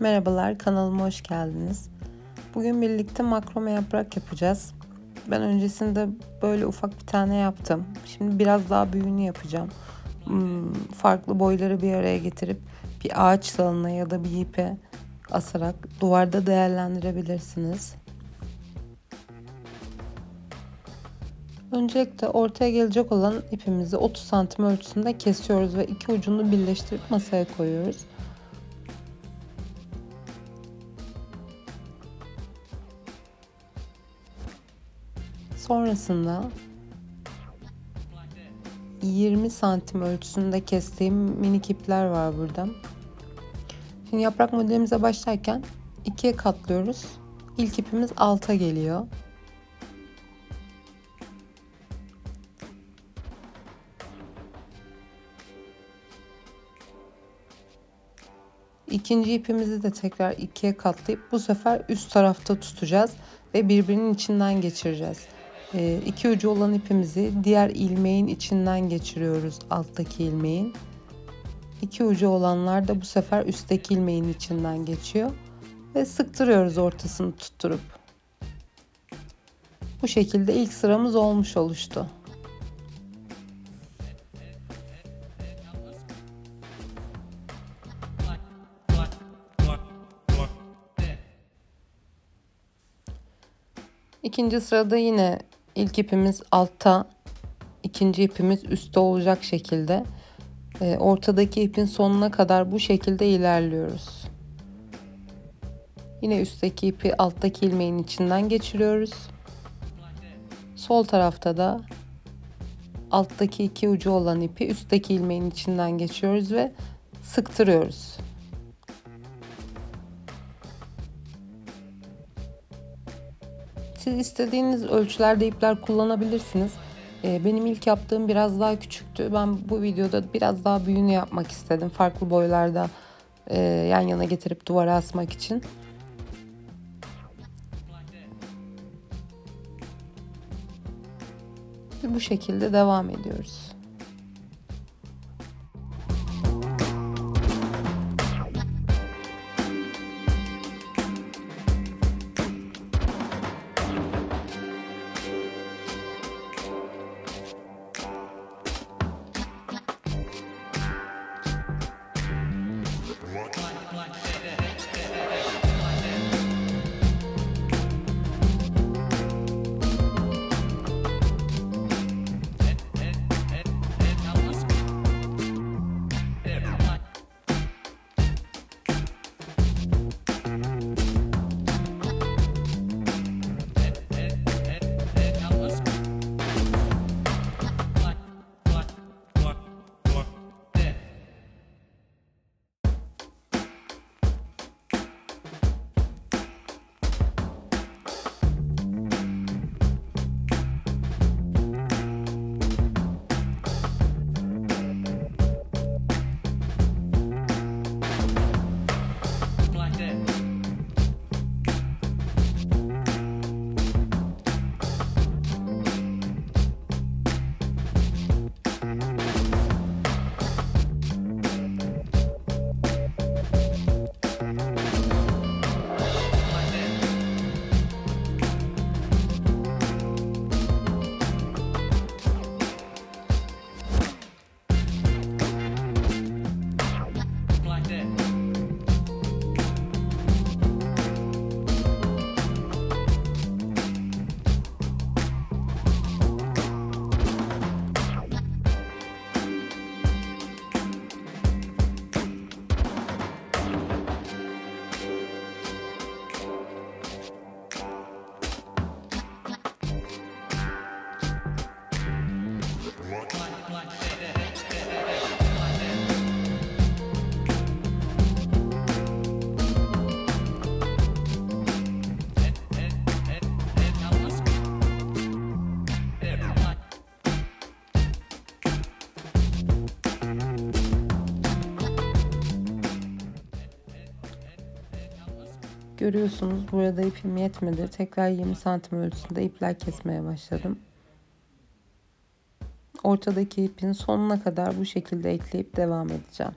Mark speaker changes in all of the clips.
Speaker 1: Merhabalar, kanalıma hoş geldiniz. Bugün birlikte makrome yaprak yapacağız. Ben öncesinde böyle ufak bir tane yaptım. Şimdi biraz daha büyüğünü yapacağım. Farklı boyları bir araya getirip bir ağaç dalına ya da bir ipe asarak duvarda değerlendirebilirsiniz. Öncelikle ortaya gelecek olan ipimizi 30 santim ölçüsünde kesiyoruz ve iki ucunu birleştirip masaya koyuyoruz. Sonrasında 20 santim ölçüsünde kestiğim minik ipler var burada. Şimdi yaprak modelimize başlarken ikiye katlıyoruz. İlk ipimiz alta geliyor. İkinci ipimizi de tekrar ikiye katlayıp bu sefer üst tarafta tutacağız ve birbirinin içinden geçireceğiz. İki ucu olan ipimizi diğer ilmeğin içinden geçiriyoruz, alttaki ilmeğin. İki ucu olanlar da bu sefer üstteki ilmeğin içinden geçiyor ve sıktırıyoruz ortasını tutturup. Bu şekilde ilk sıramız oluştu. İkinci sırada yine ilk ipimiz altta, ikinci ipimiz üstte olacak şekilde ortadaki ipin sonuna kadar bu şekilde ilerliyoruz. Yine üstteki ipi alttaki ilmeğin içinden geçiriyoruz. Sol tarafta da alttaki iki ucu olan ipi üstteki ilmeğin içinden geçiyoruz ve sıktırıyoruz. Siz istediğiniz ölçülerde ipler kullanabilirsiniz. Benim ilk yaptığım biraz daha küçüktü. Ben bu videoda biraz daha büyüğünü yapmak istedim. Farklı boylarda yan yana getirip duvara asmak için. Bu şekilde devam ediyoruz. Görüyorsunuz burada ipim yetmedi. Tekrar 20 santim ölçüsünde ipler kesmeye başladım. Ortadaki ipin sonuna kadar bu şekilde ekleyip devam edeceğim.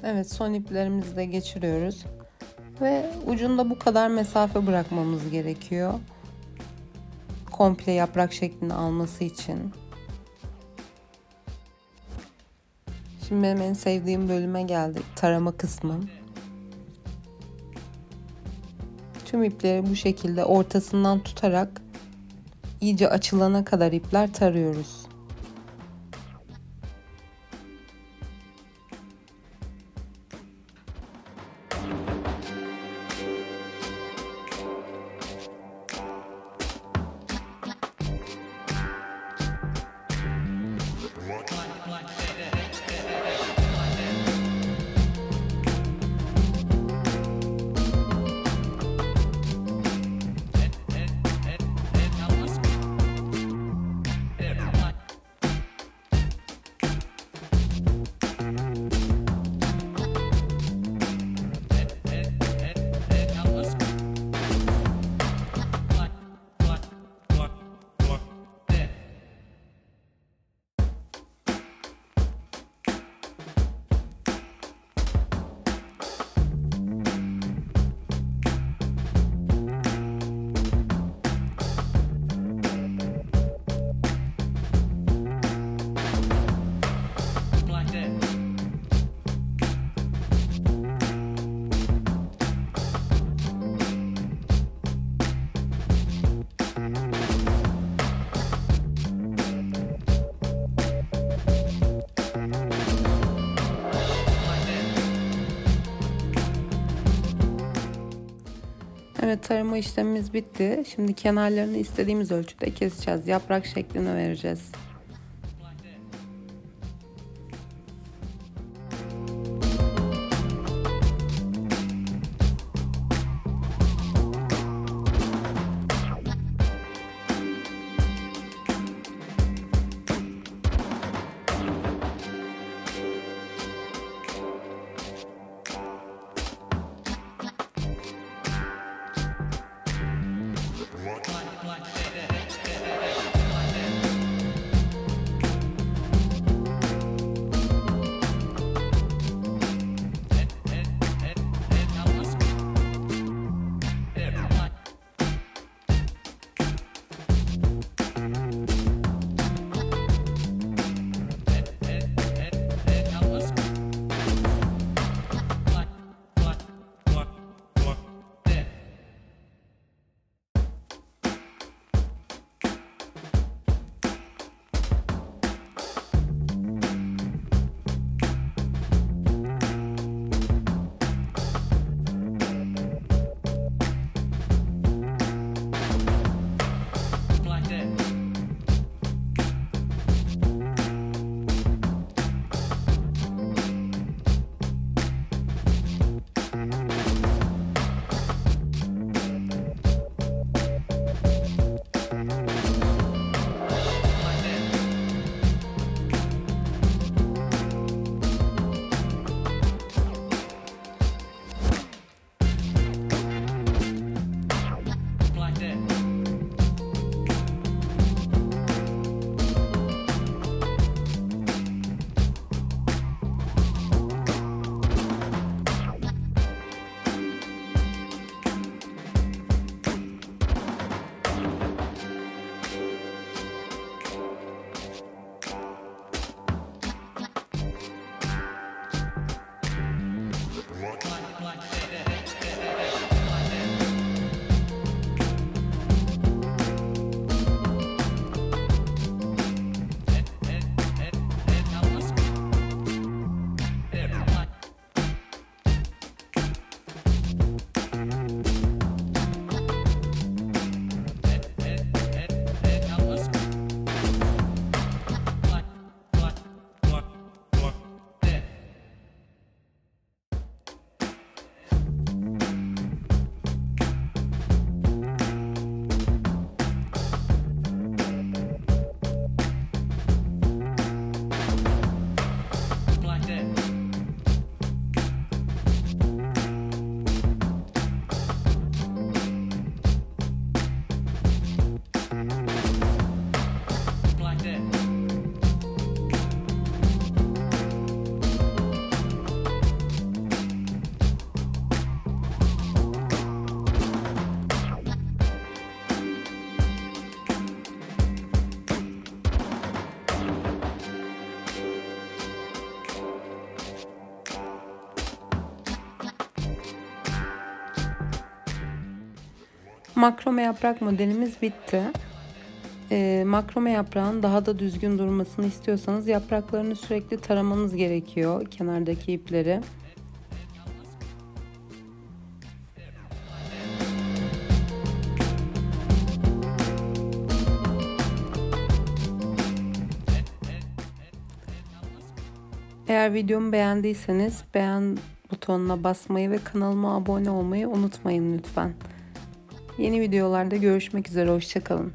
Speaker 1: Evet, son iplerimizi de geçiriyoruz. Ve ucunda bu kadar mesafe bırakmamız gerekiyor. Komple yaprak şeklini alması için. Şimdi benim en sevdiğim bölüme geldik. Tarama kısmı. Tüm ipleri bu şekilde ortasından tutarak iyice açılana kadar ipler tarıyoruz. Evet, tarama işlemimiz bitti. Şimdi kenarlarını istediğimiz ölçüde keseceğiz. Yaprak şeklini vereceğiz. Makrome yaprak modelimiz bitti. Makrome yaprağın daha da düzgün durmasını istiyorsanız yapraklarını sürekli taramanız gerekiyor, kenardaki ipleri. Eğer videomu beğendiyseniz beğen butonuna basmayı ve kanalıma abone olmayı unutmayın lütfen. Yeni videolarda görüşmek üzere, hoşça kalın.